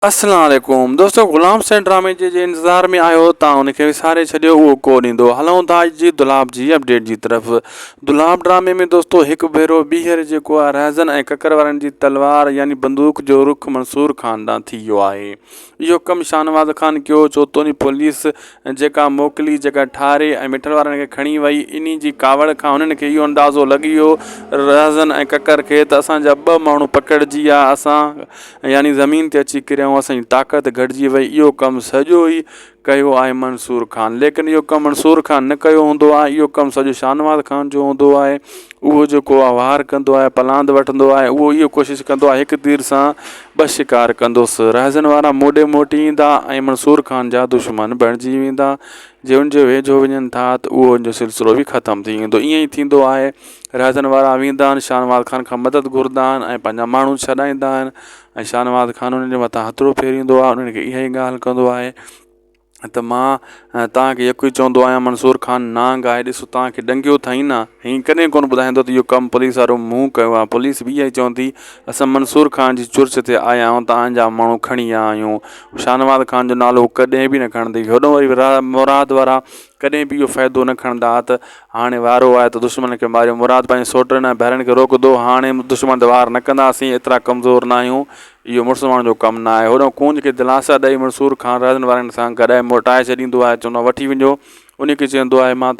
अस्सलाम वालेकुम दोस्तों, ग़ुलाम हुसैन ड्रामे जे इंतज़ार में आयो तव्हां उनखे विसारे छॾियो, उहो कोन ईंदो। हलूं था अॼु जी दुलाब जी अपडेट जी तरफ़। दुलाब ड्रामे में दोस्तों हिकु भेरो ॿीहर जेको आहे रहज़न ऐं ककर वारनि जी तलवार यानी बंदूक जो रुख मंसूर खान ॾांहुं थी वियो आहे। इहो कमु शाहनवाज़ खान कयो। चोतोनी पुलिस जेका मोकिली, जेका ठारे ऐं मिठल वारनि खे खणी वई, इन जी कावड़ खां हुननि खे इहो अंदाज़ो लॻी वियो रहज़न ऐं ककर खे त असांजा ॿ माण्हू पकड़िजी विया, असां यानी ज़मीन ते अची किरिया, असांजी ताक़त घटिजी वई। इहो कमु सॼो ई कयो आहे मंसूर खान, लेकिन इहो कमु मंसूर खान न कयो हूंदो आहे, इहो कमु सॼो शाहनवाज़ खान जो हूंदो आहे। उहो जेको आहे वार कंदो आहे, पलांद वठंदो आहे, उहो इहो कोशिशि कंदो आहे हिकु तीर सां ॿ शिकार कंदुसि। रहज़न वारा मोॾे मोटी ईंदा ऐं मंसूर खान जा दुश्मन बणिजी वेंदा। जे उनजे वेझो वञनि था त उहो उनजो सिलसिलो बि ख़तमु थी वेंदो। ईअं ई थींदो आहे। रहज़न वारा वेंदा आहिनि, शाहनवाज़ खान खां मदद घुरंदा आहिनि ऐं पंहिंजा माण्हू छॾाईंदा आहिनि ऐं शाहनवाज़ खान उन्हनि जे मथां हथिड़ो फेरींदो आहे। उन्हनि खे इहा ई ॻाल्हि कंदो आहे त मां तव्हांखे इहो ई चवंदो आहियां, मंसूर खान नांग आहे, ॾिसो तव्हांखे ॾंगियो अथई न, हीअं कॾहिं कोन ॿुधाईंदो त इहो कमु पुलिस वारो मूं कयो आहे। पुलिस बि इहा ई चवंदी, असां मंसूर खान जी चुर्च ते आया आहियूं, तव्हांजा माण्हू खणी आया आहियूं। शाहनवाज़ खान जो नालो कॾहिं बि न खणंदी। होॾो वरी मुराद वारा कॾहिं बि इहो फ़ाइदो न खणंदा त हाणे वारो आहे त दुश्मन खे मारियो। मुराद पंहिंजे सोटनि ऐं भेनरुनि खे रोकंदो, हाणे दुश्मन ते वार न कंदासीं, एतिरा कमज़ोर न आहियूं, इहो मुसलमान जो कमु न आहे। होॾो कूंज खे दिलासा ॾेई मंसूर खान रहज़न वारनि सां गॾाए मोटाए छॾींदो आहे, चवंदो आहे वठी वञो। उनखे चवंदो आहे मां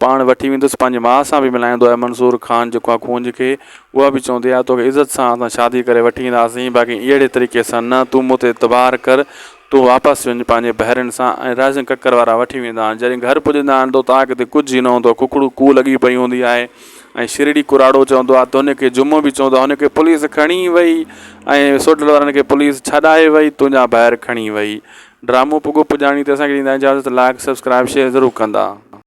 पाण वठी वेंदुसि, पंहिंजे माउ सां बि मिलाईंदो आहे मंसूर खान जेको आहे कूंज खे। उहा बि चवंदी आहे तोखे इज़त सां असां शादी करे वठी ईंदासीं, बाक़ी अहिड़े तरीक़े सां न, तूं मूं ते एतबार कर, तूं वापसि वञ पंहिंजे भेनरुनि सां। ऐं रहज़न ककर वारा वठी वेंदा आहिनि। जॾहिं घर पुॼंदा आहिनि त तव्हांखे हिते कुझु ई न हूंदो, कुकड़ू कू लॻी पई हूंदी आहे ऐं शिरडी कुराड़ो चवंदो आहे त हुनखे जुमो बि चवंदो आहे, हुनखे पुलिस खणी वई ऐं सोटल वारनि खे पुलिस छॾाए वई, तुंहिंजा ॿाहिरि खणी वई। ड्रामो पुॻो पुॼाणी ते असांखे ॾींदा इजाज़त। लाइक सब्सक्राइब शेयर ज़रूरु कंदा।